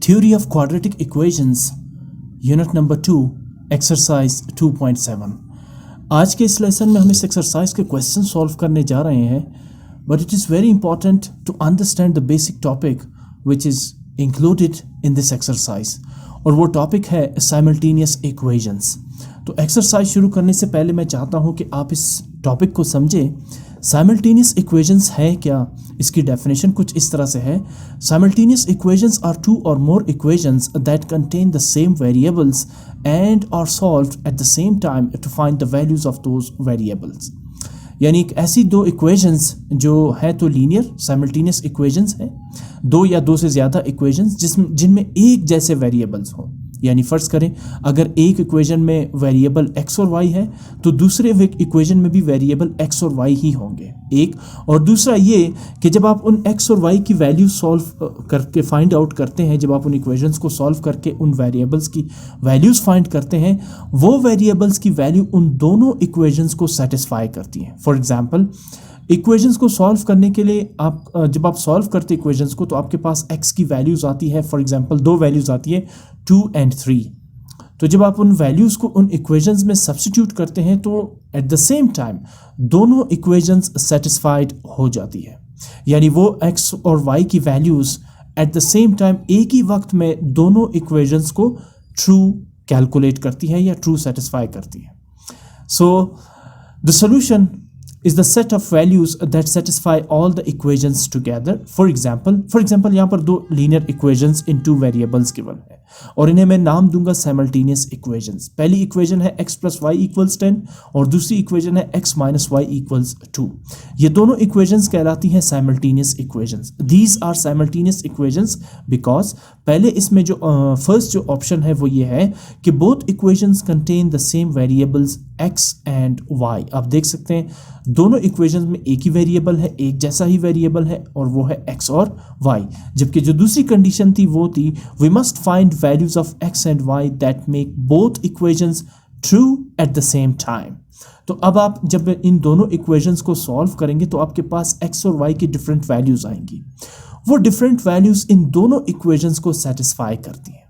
Theory of quadratic equations, unit number 2, exercise 2.7। आज के इस लेसन में हम इस एक्सरसाइज के क्वेश्चन सॉल्व करने जा रहे हैं, but it is very important to understand the basic topic which is included in this exercise, और वो टॉपिक है साइमल्टेनियस इक्वेशंस। तो एक्सरसाइज शुरू करने से पहले मैं चाहता हूँ कि आप इस टॉपिक को समझें। साइमल्टेनियस इक्वेशंस है क्या? इसकी डेफिनेशन कुछ इस तरह से है। Simultaneous equations are two or more equations that contain the same variables and are solved at the same time to find the values of those variables. यानी एक ऐसी दो इक्वेशंस जो है तो लीनियर साइमल्टेनियस इक्वेशंस है, दो या दो से ज़्यादा इक्वेशंस जिनमें एक जैसे वेरिएबल्स हों। यानी फ़र्ज़ करें अगर एक इक्वेशन में वेरिएबल x और y है तो दूसरे इक्वेशन में भी वेरिएबल x और y ही होंगे एक। और दूसरा ये कि जब आप उन x और y की वैल्यू सॉल्व करके फाइंड आउट करते हैं, जब आप उन इक्वेशंस को सॉल्व करके उन वेरिएबल्स की वैल्यूज़ फाइंड करते हैं, वो वेरिएबल्स की वैल्यू उन दोनों इक्वेशंस को सेटिस्फाई करती हैं। फॉर एग्जांपल, इक्वेशंस को सॉल्व करने के लिए आप जब आप सॉल्व करते इक्वेशंस को तो आपके पास x की वैल्यूज़ आती है। फॉर एग्जांपल दो वैल्यूज़ आती है 2 और 3। तो जब आप उन वैल्यूज़ को उन इक्वेशंस में सब्स्टिट्यूट करते हैं तो एट द सेम टाइम दोनों इक्वेशंस सेटिस्फाइड हो जाती है। यानी वो x और y की values eight the same time एक ही वक्त में दोनों इक्वेशंस को ट्रू कैलकुलेट करती है या ट्रू सेटिस्फाई करती है। So the solution is the set of values that satisfy all the equations together. For example यहाँ पर दो linear equations in two variables given है और इन्हें मैं नाम दूंगा simultaneous equations। पहली equation है x plus y equals 10 और दूसरी equation है x minus y equals 2। ये दोनों equations कहलाती हैं simultaneous equations। These are simultaneous equations because पहले इसमें जो फर्स्ट जो ऑप्शन है वो ये है कि both equations contain the same variables x and y। आप देख सकते हैं दोनों इक्वेशंस में एक ही वेरिएबल है, एक जैसा ही वेरिएबल है और वो है x और y। जबकि जो दूसरी कंडीशन थी वो थी we must find values of x and y that make both equations true at the same time. तो अब आप जब इन दोनों इक्वेशंस को सॉल्व करेंगे तो आपके पास x और y की डिफरेंट वैल्यूज आएंगी। वो डिफरेंट वैल्यूज इन दोनों इक्वेशंस को सेटिस्फाई करती हैं।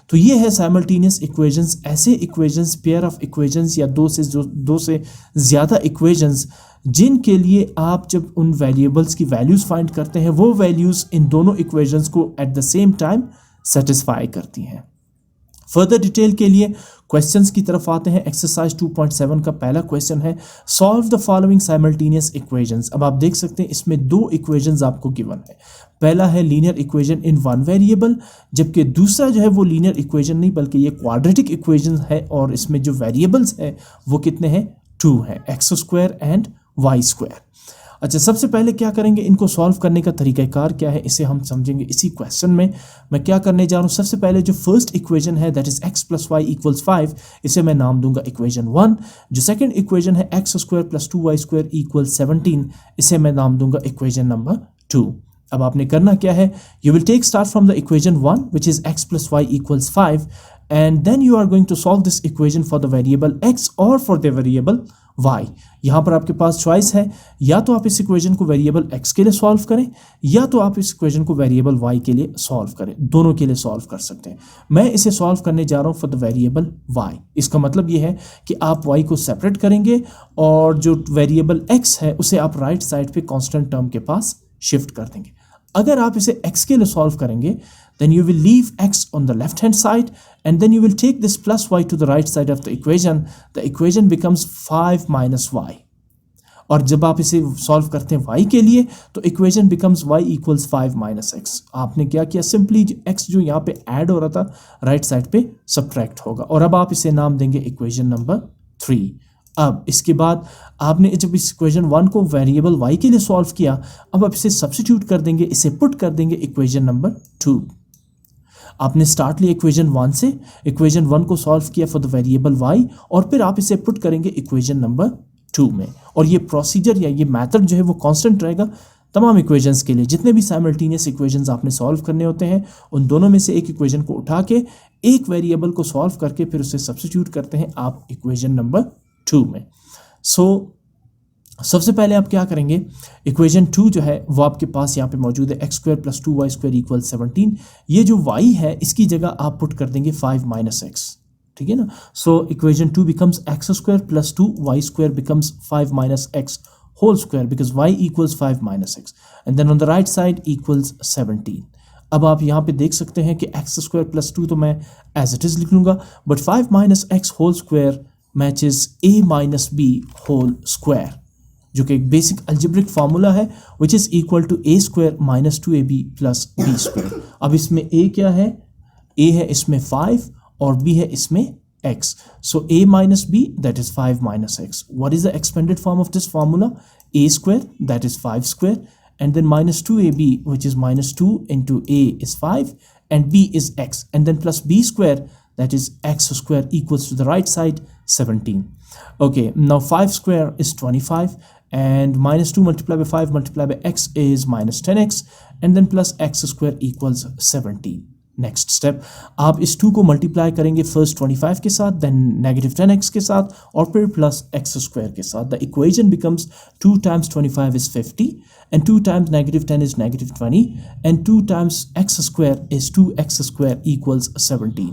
तो ये है साइमल्टेनियस इक्वेशंस। ऐसे इक्वेशंस, पेयर ऑफ इक्वेशंस या दो से ज़्यादा इक्वेशंस जिनके लिए आप जब उन वेरिएबल्स की वैल्यूज़ फाइंड करते हैं वो वैल्यूज़ इन दोनों इक्वेशंस को eight the same time satisfy करती हैं। फर्दर डिटेल के लिए क्वेश्चंस की तरफ आते हैं। एक्सरसाइज 2.7 का पहला क्वेश्चन है solve the following simultaneous equations. अब आप देख सकते हैं इसमें दो इक्वेशंस आपको गिवन है। पहला है linear equation in one variable, जबकि दूसरा जो है वो लीनियर इक्वेशन नहीं बल्कि ये क्वाड्रेटिक इक्वेशन है और इसमें जो वेरिएबल्स है वो कितने हैं? 2 है, x² एंड y²। अच्छा, सबसे पहले क्या करेंगे, इनको सॉल्व करने का तरीक़ाकार क्या है इसे हम समझेंगे इसी क्वेश्चन में। मैं क्या करने जा रहा हूँ, सबसे पहले जो फर्स्ट इक्वेशन है दैट इज x + y = 5, इसे मैं नाम दूंगा इक्वेशन 1। जो सेकंड इक्वेशन है x² + 2y² = 17, इसे मैं नाम दूंगा इक्वेशन नंबर 2। अब आपने करना क्या है, you will take start from the equation 1 which is x + y = 5 and then you are going to solve this equation for the variable x or for the variable y। यहाँ पर आपके पास choice है, या तो आप इस इक्वेशन को variable x के लिए सॉल्व करें या तो आप इस इक्वेशन को वेरिएबल y के लिए सॉल्व करें। दोनों के लिए सॉल्व कर सकते हैं। मैं इसे सॉल्व करने जा रहा हूँ फॉर द वेरिएबल y। इसका मतलब ये है कि आप y को सेपरेट करेंगे और जो वेरिएबल x है उसे आप राइट साइड पे कांस्टेंट टर्म के पास शिफ्ट कर देंगे। अगर आप इसे x के लिए सॉल्व करेंगे then you will leave x on the left hand side and then you will take this plus y to the right side of the equation becomes 5 minus y। और जब आप इसे सॉल्व करते हैं y के लिए तो equation becomes y = 5 minus x। आपने क्या किया, सिंपली x जो यहाँ पे ऐड हो रहा था राइट साइड पे सब्ट्रैक्ट होगा और अब आप इसे नाम देंगे इक्वेशन नंबर 3। अब इसके बाद आपने जब इस इक्वेशन 1 को वेरिएबल y के लिए सॉल्व किया, अब आप इसे सब्स्टिट्यूट कर देंगे, इसे पुट कर देंगे इक्वेशन नंबर 2। आपने स्टार्ट लिया इक्वेशन 1 से, इक्वेशन 1 को सॉल्व किया फॉर द वेरिएबल y और फिर आप इसे पुट करेंगे इक्वेशन नंबर 2 में। और ये प्रोसीजर या ये मेथड जो है वो कांस्टेंट रहेगा तमाम इक्वेशंस के लिए। जितने भी साइमल्टेनियस इक्वेशंस आपने सॉल्व करने होते हैं उन दोनों में से एक इक्वेशन को उठा के एक वेरिएबल को सॉल्व करके फिर उसे सब्स्टिट्यूट करते हैं आप इक्वेशन नंबर 2 में। सो सबसे पहले आप क्या करेंगे, इक्वेशन 2 जो है वो आपके पास यहाँ पे मौजूद है, x square plus 2y square equal 17। ये जो y है इसकी जगह आप पुट कर देंगे 5 माइनस एक्स, ठीक है ना। So equation 2 becomes X square plus 2y square becomes 5 minus X whole square because y equals 5 minus X and then on the right side equals 17। अब आप यहाँ पे देख सकते हैं कि एक्स स्क्वायर प्लस 2 तो मैं एज इट इज लिख लूँगा, but 5 minus X whole square matches a minus B whole square, जो कि एक बेसिक अलजेब्रिक फार्मूला है, which is equal to a square minus 2ab plus b square. अब इसमें a क्या है, a है इसमें 5 और b है इसमें x, so a minus b that is 5 minus x। What is the expanded form of this formula, a square that is 5 square and then minus 2ab which is minus 2 into a is 5 and b is x and then plus b square that is x square equals to the right side 17. Okay, now 5 square is 25 and minus 2 multiplied by 5 multiplied by x is minus 10x and then plus x square equals 17. Next step, आप इस 2 को multiply करेंगे first 25 के साथ, then negative 10x के साथ और फिर प्लस x स्क्वायर के साथ। The equation becomes 2 times 25 is 50 and 2 times negative 10 is negative 20 and 2 times x square is 2x square equals 17.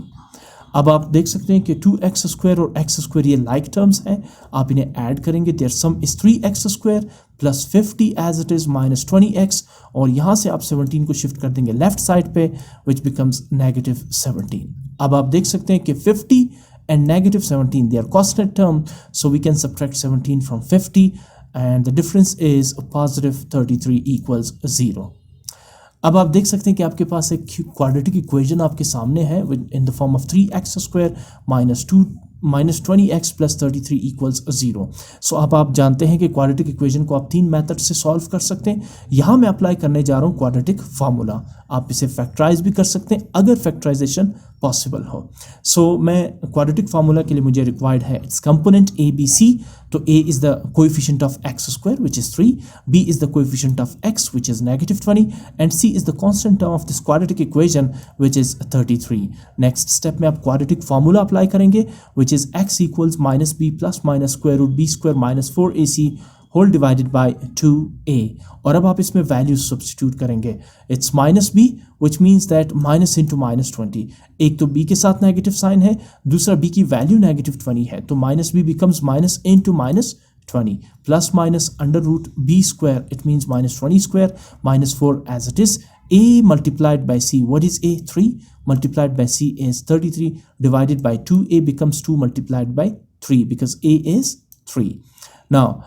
अब आप देख सकते हैं कि 2x square और x square ये like terms हैं, आप इन्हें ऐड करेंगे, their sum is 3x square plus 50 as it is minus 20x और यहाँ से आप 17 को शिफ्ट कर देंगे लेफ्ट साइड पे which becomes negative 17. अब आप देख सकते हैं कि 50 and negative 17 they are constant term, so we can subtract 17 from 50 and the difference is positive 33 equals 0. अब आप देख सकते हैं कि आपके पास एक क्वाड्रेटिक इक्वेशन आपके सामने है in the form of 3x square minus 20x plus 33 equals 0. सो अब आप जानते हैं कि क्वाड्रेटिक इक्वेशन को आप 3 मेथड से सॉल्व कर सकते हैं। यहाँ मैं अप्लाई करने जा रहा हूँ क्वाड्रेटिक फार्मूला, आप इसे फैक्टराइज भी कर सकते हैं अगर फैक्टराइजेशन पॉसिबल हो। सो मैं क्वाड्रेटिक फार्मूला के लिए मुझे रिक्वायर्ड है it's component a b c, तो a is the coefficient of x square which is 3, b is the coefficient of x which is negative 20 and c is the constant term of this quadratic equation which is 33. Next step में आप quadratic formula apply करेंगे which is x equals minus b plus minus square root b square minus 4ac whole divided by 2a और अब आप इसमें values substitute करेंगे, it's minus b which means that minus into minus 20, एक तो b के साथ नेगेटिव साइन है, दूसरा b की वैल्यू नेगेटिव 20 है, तो minus b becomes minus into minus 20 plus minus under root b square, it means minus 20 square minus 4 as it is, a multiplied by c, what is a, 3 multiplied by c is 33 divided by 2a becomes 2 multiplied by 3 because a is 3. Now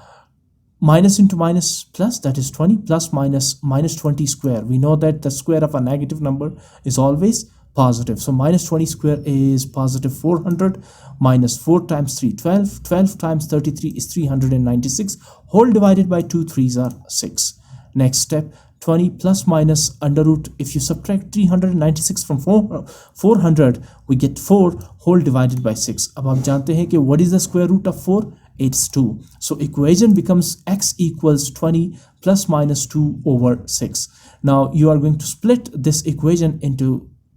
minus into minus plus, that is 20 plus minus minus 20 square, we know that the square of a negative number is always positive, so minus 20 square is positive 400 minus 4 times 3 12, 12 times 33 is 396 whole divided by 2 3s are 6. Next step, 20 plus minus under root, if you subtract 396 from 400 we get 4 whole divided by 6. अब आप जानते हैं कि what is the square root of 4, it's 2, so equation becomes x equals 20 plus minus 2 over 6. Now you are going to split this equation into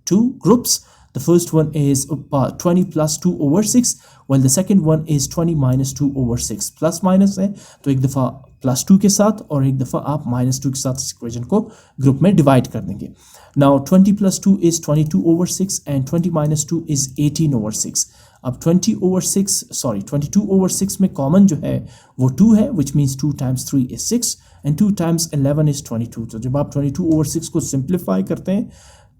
2 groups. The first one is 20 plus 2 over 6 while the second one is 20 minus 2 over 6. Plus minus है तो एक दफ़ा plus 2 के साथ और एक दफ़ा आप माइनस 2 के साथ इस इक्वेशन को ग्रुप में डिवाइड कर देंगे. Now 20 plus 2 is 22 over 6 and 20 minus 2 is 18 over 6. अब 22 over 6 में कॉमन जो है वो 2 है which means 2 times 3 is 6 and 2 times 11 is 22. तो जब आप 22 over 6 को सिंप्लीफाई करते हैं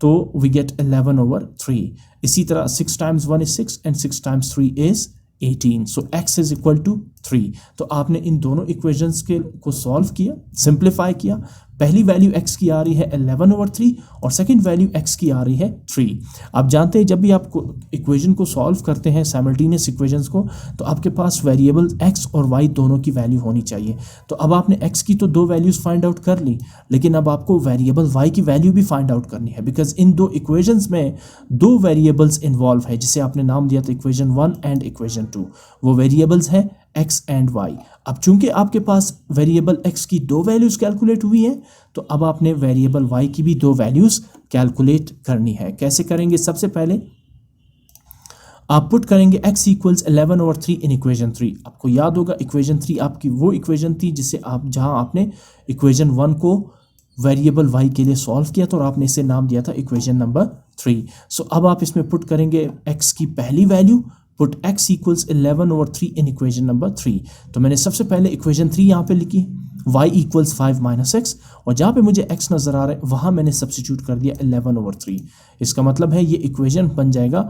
तो we get 11 over 3. इसी तरह 6 times 1 is 6 and 6 times 3 is 18. So x is equal to 3. तो आपने इन दोनों इक्वेशंस को सॉल्व किया, सिंप्लीफाई किया. पहली वैल्यू x की आ रही है 11 over 3 और सेकंड वैल्यू x की आ रही है 3. आप जानते हैं जब भी आप इक्वेशन को सॉल्व करते हैं साइमल्टेनियस इक्वेशंस को तो आपके पास वेरिएबल x और y दोनों की वैल्यू होनी चाहिए. तो अब आपने x की तो 2 वैल्यूज़ फाइंड आउट कर ली लेकिन अब आपको वेरिएबल y की वैल्यू भी फाइंड आउट करनी है बिकॉज इन 2 इक्वेशंस में 2 वेरिएबल्स इन्वॉल्व है जिसे आपने नाम दिया था इक्वेशन 1 एंड इक्वेशन 2. वो वेरिएबल्स है x एंड y. अब चूंकि आपके पास वेरिएबल x की 2 वैल्यूज़ कैलकुलेट हुई हैं तो अब आपने वेरिएबल y की भी 2 वैल्यूज़ कैलकुलेट करनी है. कैसे करेंगे? सबसे पहले आप पुट करेंगे x इक्वल्स 11 ओवर 3 इन इक्वेशन 3। आपको याद होगा इक्वेशन 3 आपकी वो इक्वेशन थी जिसे आप जहां आपने इक्वेशन 1 को वेरिएबल y के लिए सॉल्व किया था और आपने इसे नाम दिया था इक्वेशन नंबर 3। सो अब आप इसमें पुट करेंगे x की पहली value, put x equals 11 over 3 in equation number 3। तो मैंने सबसे पहले इक्वेशन 3 यहाँ पे लिखी, y इक्वल्स 5 माइनस एक्स, और जहाँ पे मुझे x नज़र आ रहा है वहाँ मैंने सब्स्टिट्यूट कर दिया 11 ओवर 3। इसका मतलब है ये इक्वेशन बन जाएगा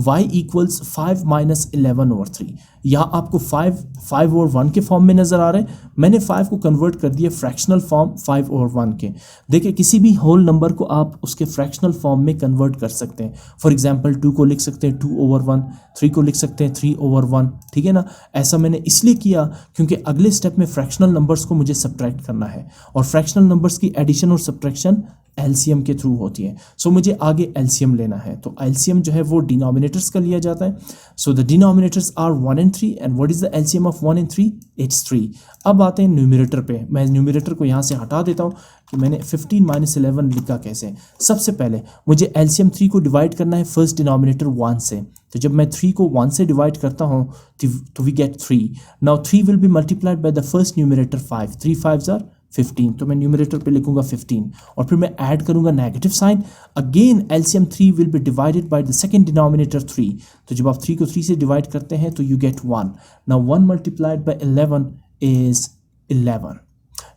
y इक्वल्स 5 माइनस 11 ओवर 3। यहाँ आपको 5 ओवर 1 के फॉर्म में नज़र आ रहे हैं, मैंने 5 को कन्वर्ट कर दिया फ्रैक्शनल फॉर्म 5 ओवर 1 के। देखिए किसी भी होल नंबर को आप उसके फ्रैक्शनल फॉर्म में कन्वर्ट कर सकते हैं। फॉर एग्जांपल 2 को लिख सकते हैं 2 ओवर 1, 3 को लिख सकते हैं 3 ओवर 1, ठीक है ना। ऐसा मैंने इसलिए किया क्योंकि अगले स्टेप में फ्रैक्शनल नंबर्स को मुझे सब्ट्रैक्ट करना है और फ्रैक्शनल नंबर्स की एडिशन और सब्ट्रैक्शन एलसीएम के थ्रू होती है। सो मुझे आगे एलसीएम लेना है, तो एलसीएम जो है वो डिनोमिनेटर्स का लिया जाता है। So the denominators are 1 and 3 and what is the LCM of 1 and 3? It's 3। अब आते हैं न्यूमरेटर पे। मैं न्यूमरेटर को यहाँ से हटा देता हूँ कि मैंने 15 माइनस 11 लिखा कैसे। सबसे पहले मुझे एलसीएम 3 को डिवाइड करना है फर्स्ट डिनोमिनेटर 1 से, तो जब मैं 3 को 1 से डिवाइड करता हूँ तो we get 3। Now 3 will be multiplied by the first numerator 5, 3 5 are 15, तो मैं न्यूमरेटर पे लिखूंगा 15 और फिर मैं ऐड करूंगा negative sign. Again LCM 3 will be divided by the second denominator 3, तो जब आप 3 को 3 से डिवाइड करते हैं तो you get 1। Now 1 multiplied bye 11 is 11।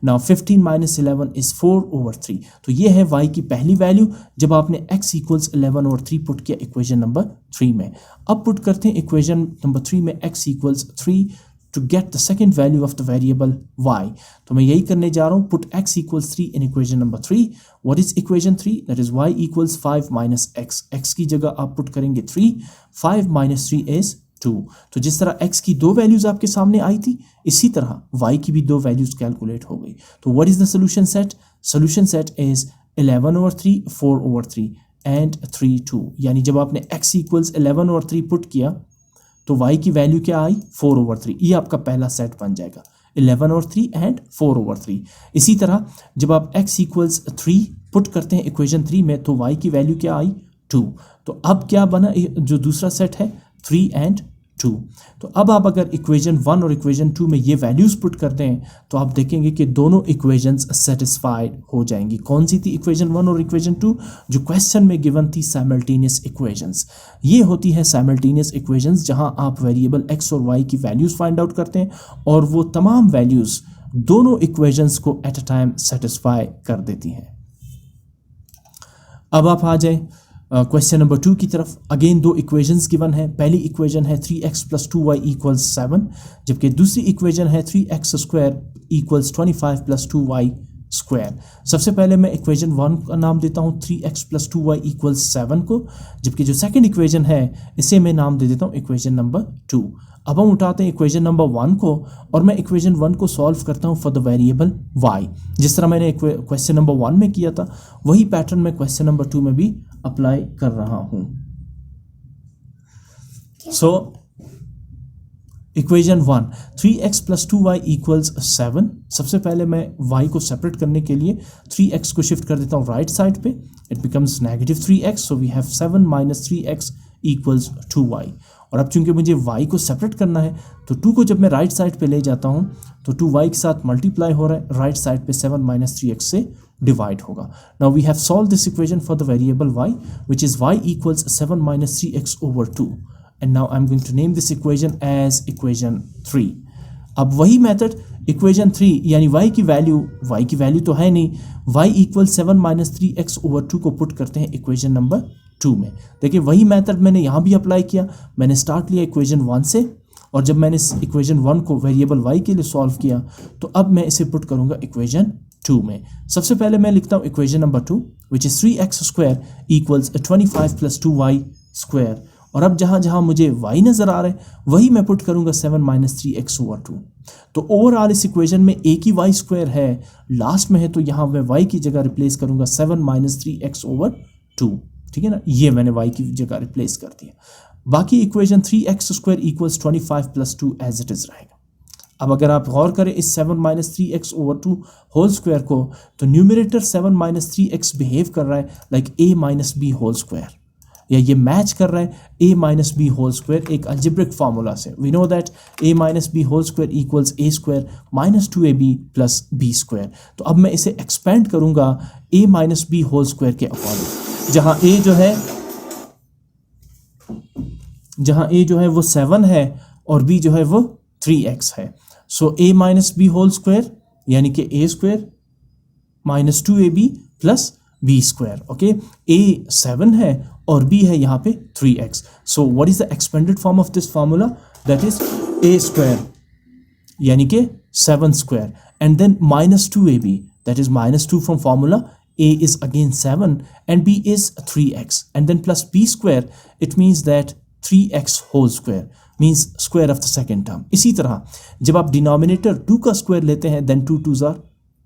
Now 15 minus 11 is 4 over 3। तो ये है y की पहली वैल्यू जब आपने x इक्वल्स 11 ओवर 3 पुट किया इक्वेशन नंबर 3 में। अब पुट करते हैं इक्वेशन नंबर 3 में x equals 3 to get the second value of the variable y। तो मैं यही करने जा रहा हूँ, put x equals 3 in equation number 3। what is equation 3? that is y equals 5 minus x। x की जगह आप पुट करेंगे 3, 5 minus 3 is 2। तो जिस तरह x की दो वैल्यूज आपके सामने आई थी इसी तरह y की भी दो वैल्यूज कैलकुलेट हो गई। तो what is the solution set? solution set is 11 over 3, 4 over 3 and 3 2। यानी जब आपने x equals 11 over 3 पुट किया तो y की वैल्यू क्या आई? 4 ओवर 3। ये आपका पहला सेट बन जाएगा 11 ओवर 3 एंड 4 ओवर 3। इसी तरह जब आप x इक्वल्स 3 पुट करते हैं इक्वेशन 3 में तो y की वैल्यू क्या आई? 2। तो अब क्या बना जो दूसरा सेट है? 3 एंड 2। तो अब आप अगर इक्वेशन 1 और इक्वेशन 2 में ये वैल्यूज पुट करते हैं तो आप देखेंगे कि दोनों इक्वेशंस सेटिस्फाइड हो जाएंगी। कौन सी थी इक्वेशन 1 और इक्वेशन 2? जो क्वेश्चन में गिवन थी साइमल्टेनियस इक्वेशंस। ये होती है साइमल्टेनियस इक्वेशंस जहां आप वेरिएबल x और y की वैल्यूज फाइंड आउट करते हैं और वो तमाम वैल्यूज दोनों इक्वेशंस को एट अ टाइम सेटिस्फाई कर देती हैं। अब आप आ जाए क्वेश्चन नंबर 2 की तरफ। अगेन दो इक्वेशंस गिवन है। पहली इक्वेशन है 3x प्लस 2y इक्वल्स 7, जबकि दूसरी इक्वेशन है 3x square equals 25 plus 2y square. सबसे पहले मैं इक्वेशन 1 का नाम देता हूँ 3x प्लस 2y इक्वल्स 7 को, जबकि जो सेकंड इक्वेशन है इसे मैं नाम दे देता हूँ इक्वेशन नंबर 2। अब हम उठाते हैं इक्वेशन नंबर 1 को और मैं इक्वेशन 1 को सॉल्व करता हूँ फॉर द वेरिएबल y। जिस तरह मैंने क्वेश्चन नंबर 1 में किया था वही पैटर्न मैं क्वेश्चन नंबर 2 में भी अप्लाई कर रहा हूँ। So equation 1 3x plus 2y equals 7। सबसे पहले मैं y को सेपरेट करने के लिए 3x को शिफ्ट कर देता हूँ राइट साइड पे, it becomes negative 3x। So we have 7 minus 3x equals 2y। और अब चूंकि मुझे y को सेपरेट करना है तो 2 को जब मैं राइट साइड पे ले जाता हूँ तो 2y के साथ मल्टीप्लाई हो रहा है, राइट साइड पे 7 माइनस 3x से डिवाइड होगा। Now we have solve this equation for the variable y which is y equals 7 minus 3x over 2 and now I am going to name this equation as equation 3। अब वही method equation 3 यानी y की value तो है नहीं, y equal 7 minus 3x over 2 को put करते हैं इक्वेशन नंबर 2 में। देखिए वही मेथड मैंने यहाँ भी अप्लाई किया। मैंने स्टार्ट लिया इक्वेशन 1 से और जब मैंने इक्वेशन 1 को वेरिएबल y के लिए सॉल्व किया तो अब मैं इसे पुट करूँगा इक्वेशन 2 में। सबसे पहले मैं लिखता हूँ equation number 2 which is 3x square equals 25 plus 2y square. और अब जहाँ जहाँ मुझे y नज़र आ रहा है वही मैं पुट करूँगा 7 माइनस 3x ओवर 2। तो ओवरऑल इस इक्वेशन में एक ही y स्क्वायर है, लास्ट में है, तो यहाँ मैं y की जगह रिप्लेस करूँगा 7 माइनस 3x ओवर 2। ठीक है ना, ये मैंने y की जगह रिप्लेस कर दिया। बाकी equation 3x square equals 25 plus 2 as it is रहेगा। अब अगर आप गौर करें इस 7 minus 3x over 2 whole square को तो न्यूमरेटर 7 माइनस 3x बिहेव कर रहा है like a minus b whole square. या ये मैच कर रहा है a minus B whole square एक अल्जेब्रिक फार्मूला से. We know that a minus B whole square equals a square minus 2ab plus b square. तो अब मैं इसे एक्सपेंड करूंगा a minus B whole square के अकॉर्डिंग, जहां a जो है वो 7 है और b जो है वो 3x है. So a minus B whole square यानी कि a square minus 2ab plus b square. Okay, a 7 है और b है यहाँ पे 3x. So what is the expanded form of this formula? That is a square यानी कि 7 square and then minus 2ab, that is minus 2 from formula. a is again 7 and b is 3x and then plus b square, it means that 3x whole square means square of the second term. इसी तरह जब आप denominator 2 का square लेते हैं then 2 2s are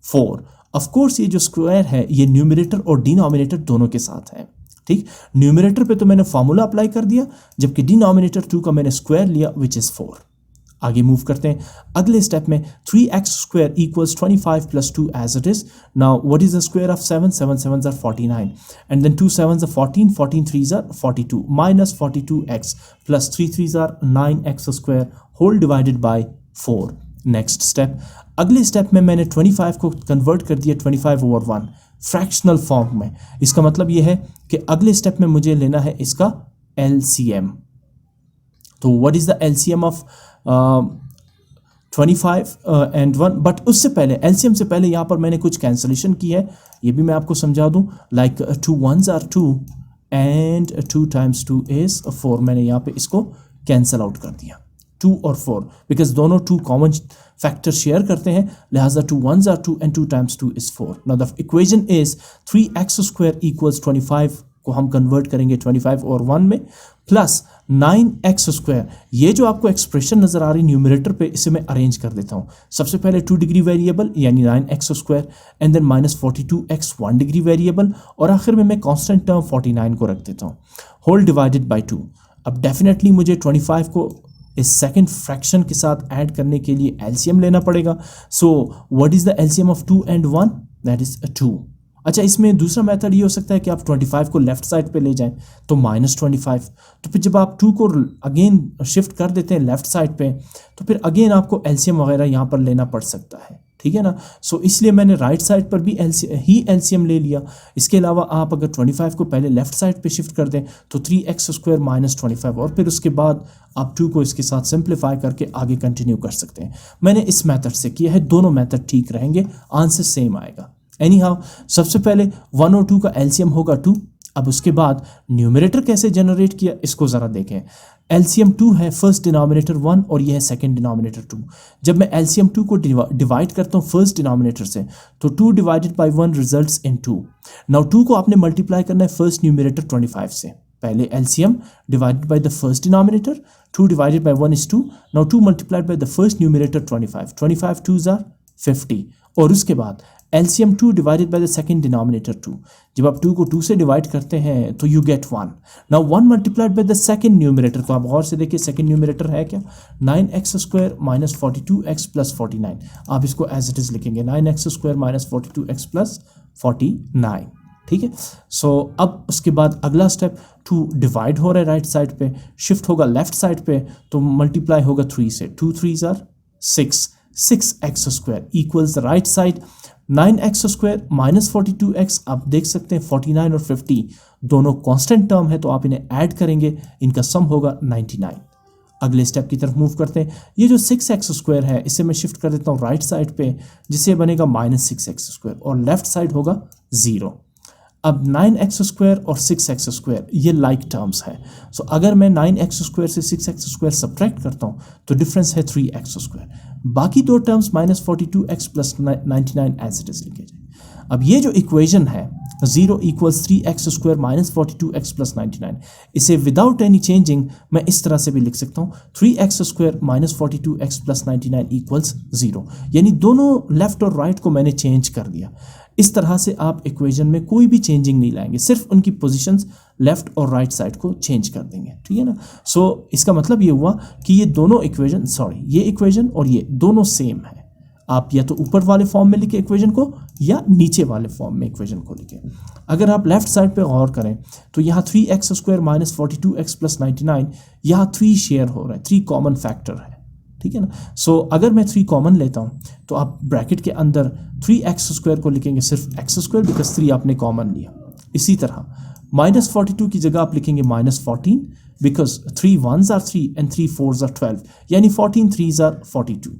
4. Of course ये जो square है ये न्यूमरेटर और डिनोमिनेटर दोनों के साथ है. ठीक, न्यूमरेटर पे तो मैंने फॉर्मूला अप्लाई कर दिया, जबकि डिनोमिनेटर 2 का मैंने स्क्वायर लिया विच इज 4. आगे मूव करते हैं अगले स्टेप में. 3x square equals 25 plus 2 as it is. Now what is the square of 7? 7 7s are 49 and then 2 7s are 14, 14 3s are 42 minus 42x plus 3 3s are 9x square whole divided by 4. Next step, अगले step में मैंने 25 को convert कर दिया 25/1 fractional form में. इसका मतलब ये है कि अगले स्टेप में मुझे लेना है इसका LCM. तो what is the LCM of 25 and 1? But उससे पहले LCM से पहले यहाँ पर मैंने कुछ कैंसलेशन की है, ये भी मैं आपको समझा दूँ. Like 2 1s are 2 and 2 times 2 is 4. मैंने यहाँ पे इसको कैंसल आउट कर दिया 2 और 4 बिकॉज दोनों 2 कॉमन फैक्टर शेयर करते हैं, लिहाजा 2 1s are 2 and 2 times 2 is 4. Now the equation is 3x square equals 25 को हम कन्वर्ट करेंगे 25 और 1 में प्लस 9x स्क्वायर. ये जो आपको एक्सप्रेशन नजर आ रही न्यूमरेटर पे, इसे मैं अरेंज कर देता हूँ. सबसे पहले 2 डिग्री वेरिएबल यानी 9x square and then minus 42x 1 degree variable और आखिर में मैं कांस्टेंट टर्म 49 को रख देता हूँ होल डिवाइडेड बाय 2. अब डेफिनेटली मुझे 25 को इस सेकंड फ्रैक्शन के साथ ऐड करने के लिए LCM लेना पड़ेगा. सो what is the LCM of 2 and 1? That is 2. अच्छा, इसमें दूसरा मेथड ये हो सकता है कि आप 25 को लेफ्ट साइड पे ले जाएं तो -25. तो फिर जब आप 2 को अगेन शिफ्ट कर देते हैं लेफ्ट साइड पे तो फिर अगेन आपको LCM वगैरह यहाँ पर लेना पड़ सकता है. ठीक है ना. सो इसलिए मैंने राइट साइड पर भी LCM ले लिया. इसके अलावा आप अगर 25 को पहले लेफ्ट साइड पे शिफ्ट कर दें तो 3x स्क्वायर माइनस 25 और फिर उसके बाद आप 2 को इसके साथ सिंप्लीफाई करके आगे कंटिन्यू कर सकते हैं. मैंने इस मेथड से किया है, दोनों मेथड ठीक रहेंगे, आंसर सेम आएगा. एनी हाउ, सबसे पहले 1 और 2 का LCM होगा 2. अब उसके बाद न्यूमरेटर कैसे जनरेट किया इसको ज़रा देखें. LCM 2 है फर्स्ट डिनोमिनेटर 1 और ये है सेकंड डिनोमिनेटर 2. जब मैं LCM 2 को डिवाइड करता हूँ फर्स्ट डिनोमिनेटर से तो 2 divided by 1 results in 2. Now 2 को आपने मल्टीप्लाई करना है फर्स्ट न्यूमरेटर 25 से. पहले LCM divided by the first denominator, 2 divided by 1 is 2. Now 2 multiplied by the first numerator 25, 25 2s are 50 और उसके बाद LCM 2 divided by the second denominator 2. जब आप 2 को 2 से डिवाइड करते हैं तो you get 1. Now 1 multiplied by the second numerator, तो आप गौर से देखिए सेकंड न्यूमरेटर है क्या? 9x square minus 42x plus 49. आप इसको एज इट इज लिखेंगे 9x square minus 42x plus 49. ठीक है. सो अब उसके बाद अगला स्टेप 2 डिवाइड हो रहा है राइट साइड पे, शिफ्ट होगा लेफ्ट साइड पे तो मल्टीप्लाई होगा 3 से. 2 3s are 6, 6x square equals right side 9x square minus 42x. आप देख सकते हैं 49 और 50 दोनों कांस्टेंट टर्म है तो आप इन्हें ऐड करेंगे, इनका सम होगा 99. अगले स्टेप की तरफ मूव करते हैं. ये जो 6x स्क्वायर है इसे मैं शिफ्ट कर देता हूँ राइट साइड पे, जिसे बनेगा माइनस 6x स्क्वायर और लेफ्ट साइड होगा 0. अब 9x स्क्वायर और 6x स्क्वायर ये लाइक टर्म्स है. सो अगर मैं 9x स्क्वायर से 6x स्क्वायर सब्ट्रैक्ट करता हूँ तो डिफरेंस है 3x स्क्वायर. बाकी दो terms minus 42x plus 99 as it is लिखे जाए. अब ये जो इक्वेशन है 0 equals 3x square minus 42x plus 99, इसे विदाउट एनी चेंजिंग मैं इस तरह से भी लिख सकता हूँ 3x square minus 42x plus 99 equals 0. यानी दोनों लेफ्ट और राइट को मैंने चेंज कर दिया. इस तरह से आप इक्वेशन में कोई भी चेंजिंग नहीं लाएंगे, सिर्फ उनकी पोजीशंस लेफ्ट और राइट साइड को चेंज कर देंगे. ठीक है ना. सो इसका मतलब ये हुआ कि ये दोनों इक्वेशन ये इक्वेशन और ये दोनों सेम है. आप या तो ऊपर वाले फॉर्म में लिखें इक्वेशन को या नीचे वाले फॉर्म में इक्वेशन को लिखें। अगर आप लेफ्ट साइड पे गौर करें तो यहाँ 3x² माइनस 42x प्लस 99, यहाँ 3 शेयर हो रहा है, 3 कॉमन फैक्टर है, ठीक है ना। सो अगर मैं 3 कॉमन लेता हूँ तो आप ब्रैकेट के अंदर 3x² को लिखेंगे सिर्फ x² बिकॉज 3 आपने कॉमन लिया। इसी तरह -42 की जगह आप लिखेंगे -14 because 3 1s are 3 and 3 4s are 12, यानी 14 3s are 42।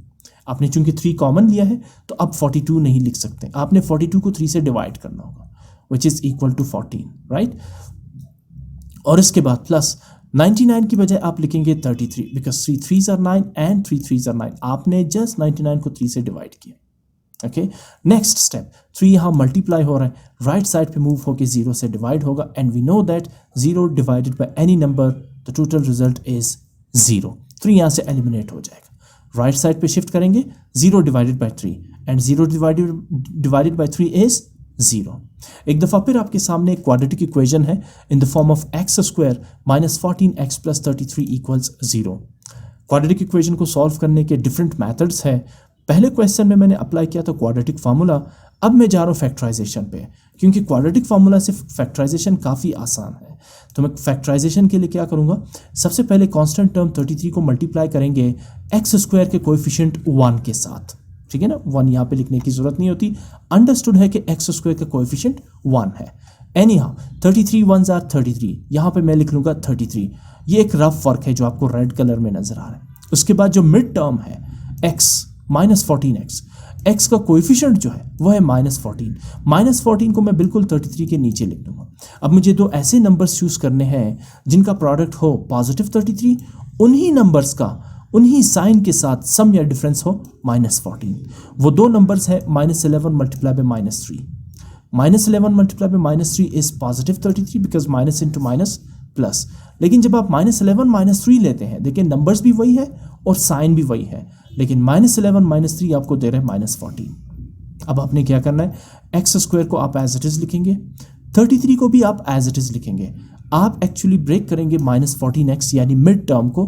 आपने चूंकि 3 कॉमन लिया है तो अब 42 नहीं लिख सकते, आपने 42 को 3 से डिवाइड करना होगा which is equal to 14, right. और इसके बाद प्लस 99 की बजाय आप लिखेंगे 33 because 3 3s are 9 and 3 3s are 9, आपने जस्ट 99 को 3 से डिवाइड किया। ओके, नेक्स्ट स्टेप 3 यहाँ मल्टीप्लाई हो रहा है, राइट साइड पे मूव होके 0 से डिवाइड होगा and we know that 0 divided by any number the total result is 0। 3 यहाँ से एलिमिनेट हो जाएगा, राइट साइड पे शिफ्ट करेंगे 0 divided bye 3 and 0 divided bye 3 is 0। एक दफ़ा फिर आपके सामने एक क्वाड्रेटिक इक्वेशन है इन the form of x² minus 14x plus 33 equals 0। Quadratic equation को सॉल्व करने के डिफरेंट मेथड्स हैं। पहले क्वेश्चन में मैंने अप्लाई किया था क्वाड्रेटिक फार्मूला, अब मैं जा रहा हूँ फैक्टराइजेशन पे, क्योंकि क्वाड्रेटिक फार्मूला से फैक्टराइजेशन काफ़ी आसान है। तो मैं फैक्टराइजेशन के लिए क्या करूँगा, सबसे पहले कांस्टेंट टर्म 33 को मल्टीप्लाई करेंगे x² के कोएफिशिएंट 1 के साथ, ठीक है ना। 1 यहाँ पे लिखने की जरूरत नहीं होती, अंडरस्टूड है कि x² का कोएफिशिएंट 1 है। एनी हाउ 33 1s are 33, यहाँ पे मैं लिख लूँगा 33। ये एक रफ वर्क है जो आपको रेड कलर में नजर आ रहा है। उसके बाद जो मिड टर्म है x माइनस 14x, x का कोएफिशिएंट जो है वो है -14, -14 को मैं बिल्कुल 33 के नीचे लिख दूंगा। अब मुझे 2 ऐसे नंबर्स चूज करने हैं जिनका प्रोडक्ट हो पॉजिटिव 33, उन्हीं नंबर्स का उन्हीं साइन के साथ सम या डिफरेंस हो -14। वो 2 नंबर्स है -11 multiply by -3। -11 multiply by -3 is positive 33 because minus into minus plus. लेकिन जब आप -11 -3 लेते हैं, देखिए नंबर्स भी वही है और साइन भी वही है, लेकिन -11 -3 आपको दे रहे हैं -14। अब आपने क्या करना है, x² को आप एज इट इज लिखेंगे, 33 को भी आप एज इट इज लिखेंगे। आप एक्चुअली ब्रेक करेंगे -14x यानी मिड टर्म को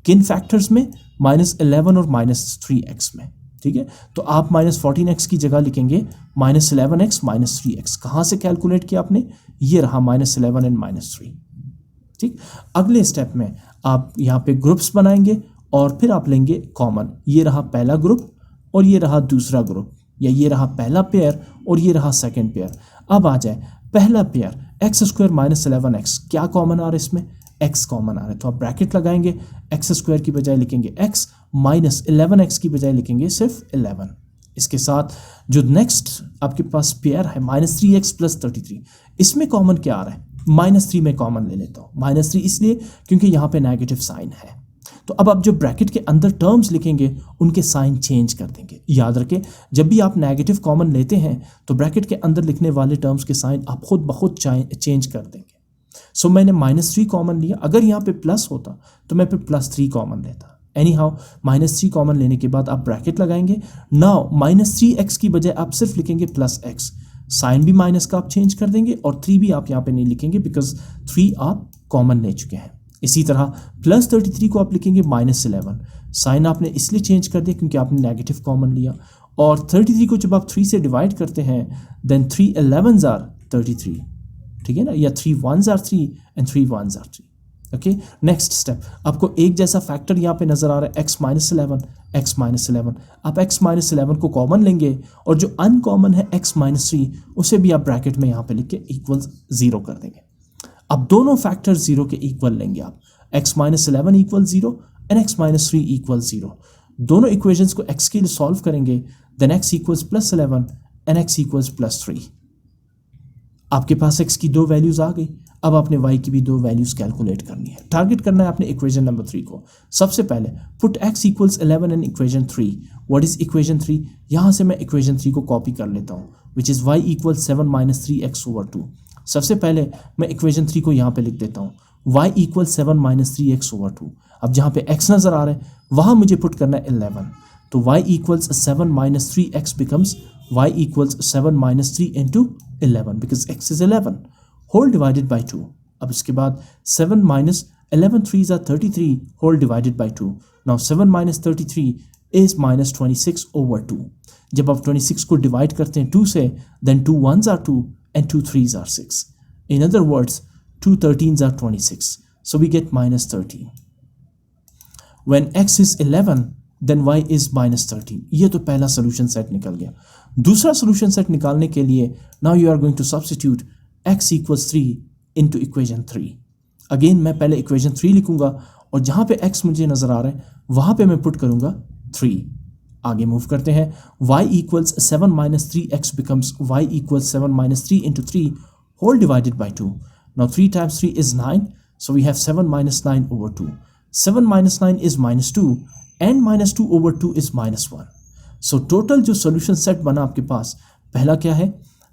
किन फैक्टर्स में, -11 और -3x में, ठीक है। तो आप -14x की जगह लिखेंगे -11x -3x। कहाँ से कैलकुलेट किया आपने, ये रहा -11 एंड -3, ठीक। अगले स्टेप में आप यहाँ पे ग्रुप्स बनाएंगे और फिर आप लेंगे कॉमन, ये रहा पहला ग्रुप और ये रहा दूसरा ग्रुप, या ये रहा पहला पेयर और ये रहा सेकंड पेयर। अब आ जाए पहला पेयर x² माइनस 11x, क्या कॉमन आ रहा है इसमें, x कॉमन आ रहा है, तो आप ब्रैकेट लगाएंगे, x² की बजाय लिखेंगे x, माइनस 11x की बजाय लिखेंगे सिर्फ 11। इसके साथ जो नेक्स्ट आपके पास पेयर है -3x प्लस 33, इसमें कॉमन क्या आ रहा है, -3 में कॉमन ले लेता हूँ। -3 इसलिए क्योंकि यहाँ पे नेगेटिव साइन है। तो अब आप जो ब्रैकेट के अंदर टर्म्स लिखेंगे उनके साइन चेंज कर देंगे। याद रखें, जब भी आप नेगेटिव कॉमन लेते हैं तो ब्रैकेट के अंदर लिखने वाले टर्म्स के साइन आप खुद ब खुद चेंज कर देंगे। सो मैंने -3 कॉमन लिया, अगर यहाँ पे प्लस होता तो मैं फिर +3 कॉमन लेता। एनी हाउ -3 कॉमन लेने के बाद आप ब्रैकेट लगाएंगे। नाउ -3x की बजाय आप सिर्फ लिखेंगे +x, साइन भी माइनस का आप चेंज कर देंगे और 3 भी आप यहाँ पे नहीं लिखेंगे बिकॉज 3 आप कॉमन ले चुके हैं। इसी तरह +33 को आप लिखेंगे -11, साइन आपने इसलिए चेंज कर दिया क्योंकि आपने नेगेटिव कॉमन लिया, और 33 को जब आप 3 से डिवाइड करते हैं देन 3 11s are 33, ठीक है ना, या 3 1s are 3 and 3 1s are 3। Okay, next step, आपको एक जैसा फैक्टर यहाँ पे नजर आ रहा है x -11, आप x -11 को कॉमन लेंगे और जो अनकॉमन है x -3 उसे भी आप ब्रैकेट में यहाँ पे लिख के इक्वल 0 कर देंगे। अब दोनों फैक्टर 0 के इक्वल लेंगे आप, x -11 equal 0 and x -3 equal 0। दोनों इक्वेशंस को x के लिए सॉल्व करेंगे, then x equals +11 and x equals +3। आपके पास x की 2 वैल्यूज आ गई। अब आपने y की भी 2 वैल्यूज कैलकुलेट करनी है। टारगेट करना है आपने इक्वेशन नंबर 3 को। सबसे पहले put x equals 11 in equation 3। What is equation 3? यहाँ से मैं इक्वेशन 3 को कॉपी कर लेता हूँ, which is y equals 7 - 3x/2। सबसे पहले मैं इक्वेशन 3 को यहाँ पे लिख देता हूँ, y इक्वल्स 7 - 3x/2। अब जहाँ पे x नजर आ रहा है वहाँ मुझे पुट करना है 11, तो y equals 7 - 3x becomes y equals 7 - 3 into 11 because x is 11 whole divided by 2। अब इसके बाद 7 - 11 3s are 33 whole divided by 2। Now 7 - 33 is -26/2। जब आप 26 को डिवाइड करते हैं 2 से, then 2 1s are 2 and 2 3s are 6. In other words, 2 13s are 26. So we get -13. When x is 11, then y is -13. ये तो पहला सोल्यूशन सेट निकल गया। दूसरा सोल्यूशन सेट निकालने के लिए now you are going to substitute x equals 3 into equation 3. Again मैं पहले इक्वेशन 3 लिखूंगा और जहां पे x मुझे नजर आ रहा है वहां पे मैं पुट करूंगा 3। आगे मूव करते हैं। y equals 7 minus 3x becomes y equals 7 minus 3 into 3 whole divided by 2. Now 3 times 3 is 9, so we have 7 minus 9 over 2. 7 minus 9 is -2 and -2 over 2 is -1. So total जो solution set बना आपके पास, पहला क्या है?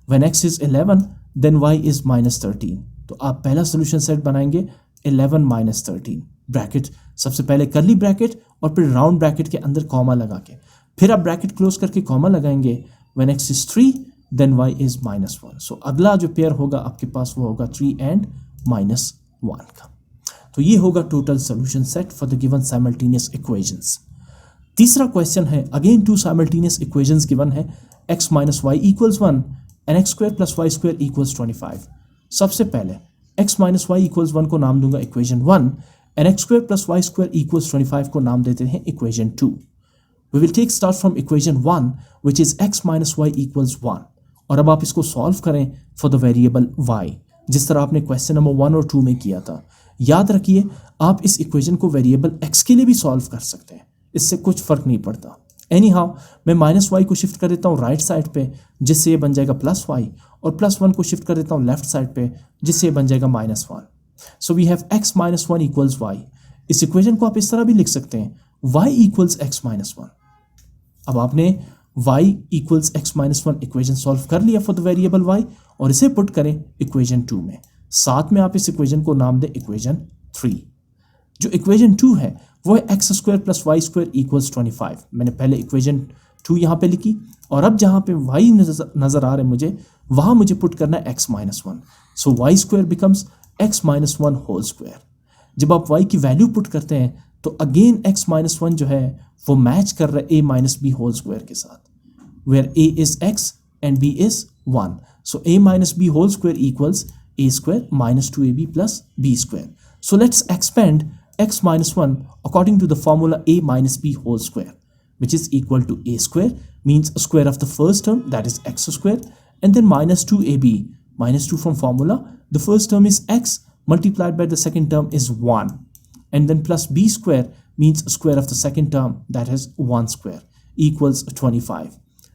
When x is 11, then y is -13. तो आप पहला solution set बनाएंगे 11 minus 13 ब्रैकेट, सबसे पहले कर्ली ब्रैकेट और फिर राउंड ब्रैकेट के अंदर कॉमा लगा के, फिर आप ब्रैकेट क्लोज करके कॉमा लगाएंगे। When x is 3, then y is -1. So अगला जो पेयर होगा आपके पास वो होगा 3 and -1 का। तो ये होगा total solution set for the given simultaneous equations. तीसरा क्वेश्चन है, अगेन 2 साइमल्टेनियस इक्वेशंस गिवन है, x minus y equals 1 and x square plus y square equals 25। सबसे पहले x minus y equals 1 को नाम दूंगा equation 1 and x square plus y square equals 25 को नाम देते हैं equation 2। We will take start from equation 1 which is x minus y equals 1 और अब आप इसको सॉल्व करें फॉर द वेरिएबल y, जिस तरह आपने क्वेश्चन नंबर 1 और 2 में किया था। याद रखिए आप इस इक्वेशन को वेरिएबल x के लिए भी सॉल्व कर सकते हैं, इससे कुछ फर्क नहीं पड़ता। एनी हाउ मैं -y को शिफ्ट कर देता हूँ राइट साइड पे, जिससे ये बन जाएगा +y, और +1 को शिफ्ट कर देता हूँ लेफ्ट साइड पे, जिससे ये बन जाएगा -1। So we have x minus 1 equals y। इस इक्वेशन को आप इस तरह भी लिख सकते हैं, y equals x minus 1। अब आपने y equals x minus 1 equation solve कर लिया फॉर द वेरिएबल y और इसे पुट करें इक्वेशन 2 में। साथ में आप इस इक्वेशन को नाम दें इक्वेशन 3। जो इक्वेशन 2 है वो है x square plus y square equals 25। मैंने पहले इक्वेशन 2 यहाँ पे लिखी और अब जहाँ पे y नजर आ रहे मुझे, वहाँ मुझे पुट करना है x minus 1। So Y square becomes x minus 1 whole square. जब आप y की वैल्यू पुट करते हैं तो अगेन x minus 1 जो है वो मैच कर रहा है a minus b whole square के साथ, where a is x and b is 1. So a minus b whole square equals a square minus 2ab plus b square. So let's expand x minus 1 according to the formula a minus b whole square, which is equal to a square means square of the first term, that is x square, and then minus 2ab, minus 2 from formula, the first term is x multiplied by the second term is 1, and then plus b square means square of the second term, that is 1 square, equals 25.